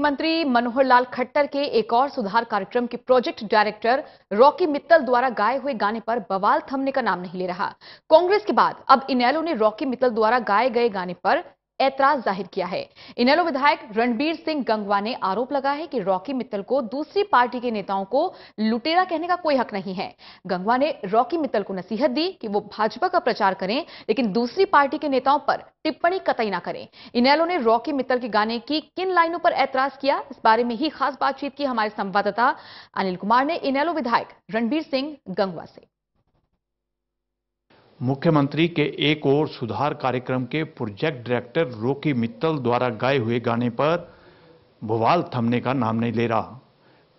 मुख्यमंत्री मनोहर लाल खट्टर के एक और सुधार कार्यक्रम के प्रोजेक्ट डायरेक्टर रॉकी मित्तल द्वारा गाए हुए गाने पर बवाल थमने का नाम नहीं ले रहा। कांग्रेस के बाद अब इनेलो ने रॉकी मित्तल द्वारा गाए गए गाने पर ऐतराज जाहिर किया है। इनेलो विधायक रणबीर सिंह गंगवा ने आरोप लगाया है कि रॉकी मित्तल को दूसरी पार्टी के नेताओं को लुटेरा कहने का कोई हक नहीं है। गंगवा ने रॉकी मित्तल को नसीहत दी कि वो भाजपा का प्रचार करें, लेकिन दूसरी पार्टी के नेताओं पर टिप्पणी कतई ना करें। इनेलो ने रॉकी मित्तल के गाने की किन लाइनों पर ऐतराज किया, इस बारे में ही खास बातचीत की हमारे संवाददाता अनिल कुमार ने इनेलो विधायक रणबीर सिंह गंगवा से। मुख्यमंत्री के एक और सुधार कार्यक्रम के प्रोजेक्ट डायरेक्टर रॉकी मित्तल द्वारा गाए हुए गाने पर बवाल थमने का नाम नहीं ले रहा।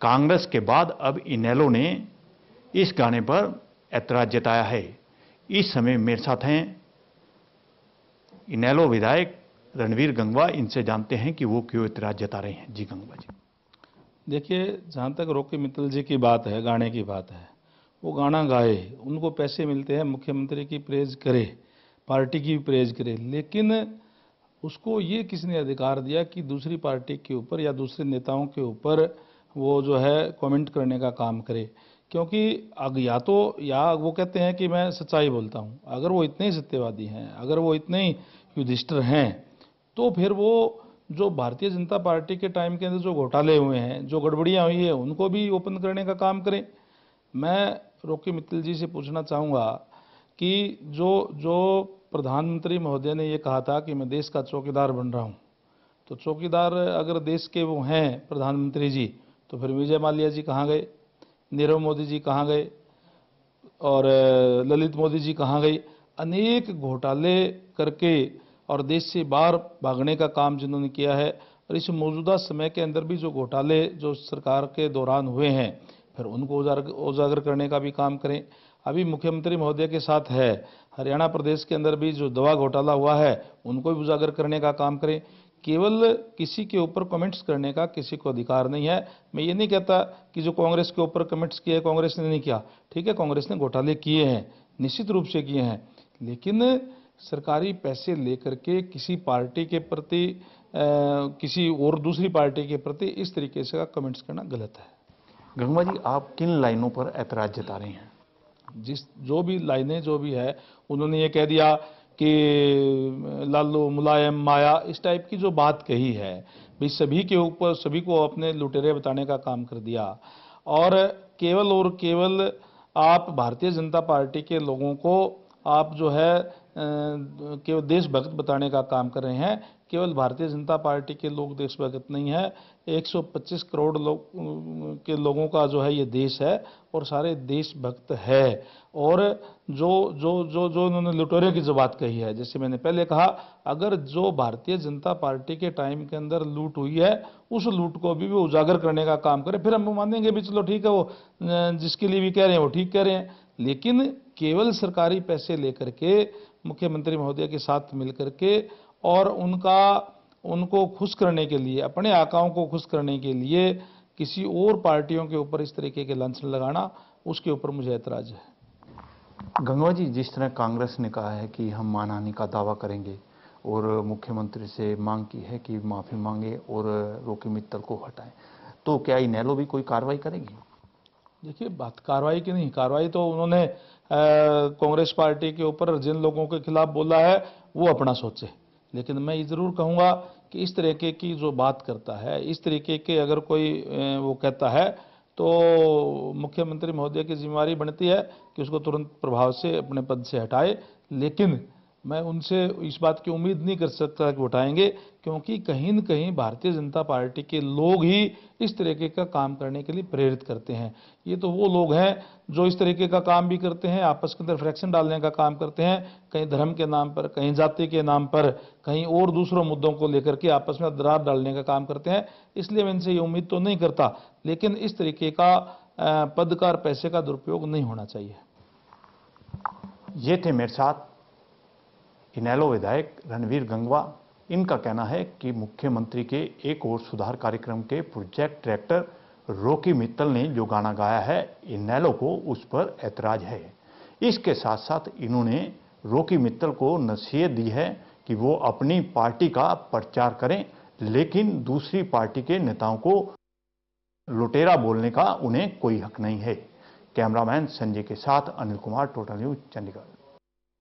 कांग्रेस के बाद अब इनेलो ने इस गाने पर ऐतराज जताया है। इस समय मेरे साथ हैं इनेलो विधायक रणबीर गंगवा। इनसे जानते हैं कि वो क्यों ऐतराज जता रहे हैं। जी गंगवा जी। देखिए, जहाँ तक रॉकी मित्तल जी की बात है, गाने की बात है, वो गाना गाए, उनको पैसे मिलते हैं, मुख्यमंत्री की प्रेज करे, पार्टी की भी प्रेज करे, लेकिन उसको ये किसने अधिकार दिया कि दूसरी पार्टी के ऊपर या दूसरे नेताओं के ऊपर वो जो है कमेंट करने का काम करे? क्योंकि या वो कहते हैं कि मैं सच्चाई बोलता हूँ। अगर वो इतने ही सत्यवादी हैं, अगर वो इतने ही युधिष्ठिर हैं, तो फिर वो जो भारतीय जनता पार्टी के टाइम के अंदर जो घोटाले हुए हैं, जो गड़बड़ियाँ हुई है, उनको भी ओपन करने का काम करें। मैं रॉकी मित्तल जी से पूछना चाहूँगा कि जो प्रधानमंत्री महोदय ने ये कहा था कि मैं देश का चौकीदार बन रहा हूँ, तो चौकीदार अगर देश के वो हैं प्रधानमंत्री जी, तो फिर विजय माल्या जी कहाँ गए, नीरव मोदी जी कहाँ गए और ललित मोदी जी कहाँ गई? अनेक घोटाले करके और देश से बाहर भागने का काम जिन्होंने किया है, और इस मौजूदा समय के अंदर भी जो घोटाले जो सरकार के दौरान हुए हैं, फिर उनको उजागर करने का भी काम करें। अभी मुख्यमंत्री महोदय के साथ है, हरियाणा प्रदेश के अंदर भी जो दवा घोटाला हुआ है, उनको भी उजागर करने का काम करें। केवल किसी के ऊपर कमेंट्स करने का किसी को अधिकार नहीं है। मैं ये नहीं कहता कि जो कांग्रेस के ऊपर कमेंट्स किए कांग्रेस ने नहीं किया, ठीक है, कांग्रेस ने घोटाले किए हैं, निश्चित रूप से किए हैं, लेकिन सरकारी पैसे लेकर के किसी पार्टी के प्रति किसी और दूसरी पार्टी के प्रति इस तरीके से का कमेंट्स करना गलत है। गंगवा जी, आप किन लाइनों पर ऐतराज जता रहे हैं? जो भी लाइनें जो भी है, उन्होंने ये कह दिया कि लालू मुलायम माया, इस टाइप की जो बात कही है, भाई सभी के ऊपर सभी को अपने लुटेरे बताने का काम कर दिया। और केवल आप भारतीय जनता पार्टी के लोगों को आप जो है केवल देशभक्त बताने का काम कर रहे हैं। केवल भारतीय जनता पार्टी के लोग देशभक्त नहीं है, 125 करोड़ के लोगों का जो है ये देश है और सारे देशभक्त है। और जो उन्होंने लुटेरे की जो बात कही है, जैसे मैंने पहले कहा, अगर जो भारतीय जनता पार्टी के टाइम के अंदर लूट हुई है, उस लूट को भी वो उजागर करने का काम करे, फिर हम मानेंगे भी, चलो ठीक है, वो जिसके लिए भी कह रहे हैं वो ठीक कह रहे हैं। लेकिन केवल सरकारी पैसे लेकर के मुख्यमंत्री महोदय के साथ मिलकर के और उनको खुश करने के लिए, अपने आकाओं को खुश करने के लिए किसी और पार्टियों के ऊपर इस तरीके के लांछन लगाना, उसके ऊपर मुझे ऐतराज है। गंगवा जी, जिस तरह कांग्रेस ने कहा है कि हम मानहानि का दावा करेंगे और मुख्यमंत्री से मांग की है कि माफी मांगे और रॉकी मित्तल को हटाएं, तो क्या इनेलो भी कोई कार्रवाई करेगी? देखिए, बात कार्रवाई की नहीं, कार्रवाई तो उन्होंने कांग्रेस पार्टी के ऊपर जिन लोगों के खिलाफ बोला है वो अपना सोचे। लेकिन मैं ये जरूर कहूँगा कि इस तरीके की जो बात करता है, इस तरीके के अगर कोई वो कहता है, तो मुख्यमंत्री महोदय की जिम्मेदारी बनती है कि उसको तुरंत प्रभाव से अपने पद से हटाए। लेकिन मैं उनसे इस बात की उम्मीद नहीं कर सकता कि उठाएंगे, क्योंकि कहीं न कहीं भारतीय जनता पार्टी के लोग ही इस तरीके का काम करने के लिए प्रेरित करते हैं। ये तो वो लोग हैं जो इस तरीके का काम भी करते हैं, आपस के अंदर फ्रैक्शन डालने का काम करते हैं, कहीं धर्म के नाम पर, कहीं जाति के नाम पर, कहीं और दूसरों मुद्दों को लेकर के आपस में दरार डालने का काम करते हैं। इसलिए मैं इनसे ये उम्मीद तो नहीं करता, लेकिन इस तरीके का पद का और पैसे का दुरुपयोग नहीं होना चाहिए। ये थे मेरे साथ इनेलो विधायक रणबीर गंगवा। इनका कहना है कि मुख्यमंत्री के एक और सुधार कार्यक्रम के प्रोजेक्ट डायरेक्टर रॉकी मित्तल ने जो गाना गाया है, इनेलो को उस पर ऐतराज है। इसके साथ साथ इन्होंने रॉकी मित्तल को नसीहत दी है कि वो अपनी पार्टी का प्रचार करें, लेकिन दूसरी पार्टी के नेताओं को लुटेरा बोलने का उन्हें कोई हक नहीं है। कैमरामैन संजय के साथ अनिल कुमार, टोटल न्यूज, चंडीगढ़।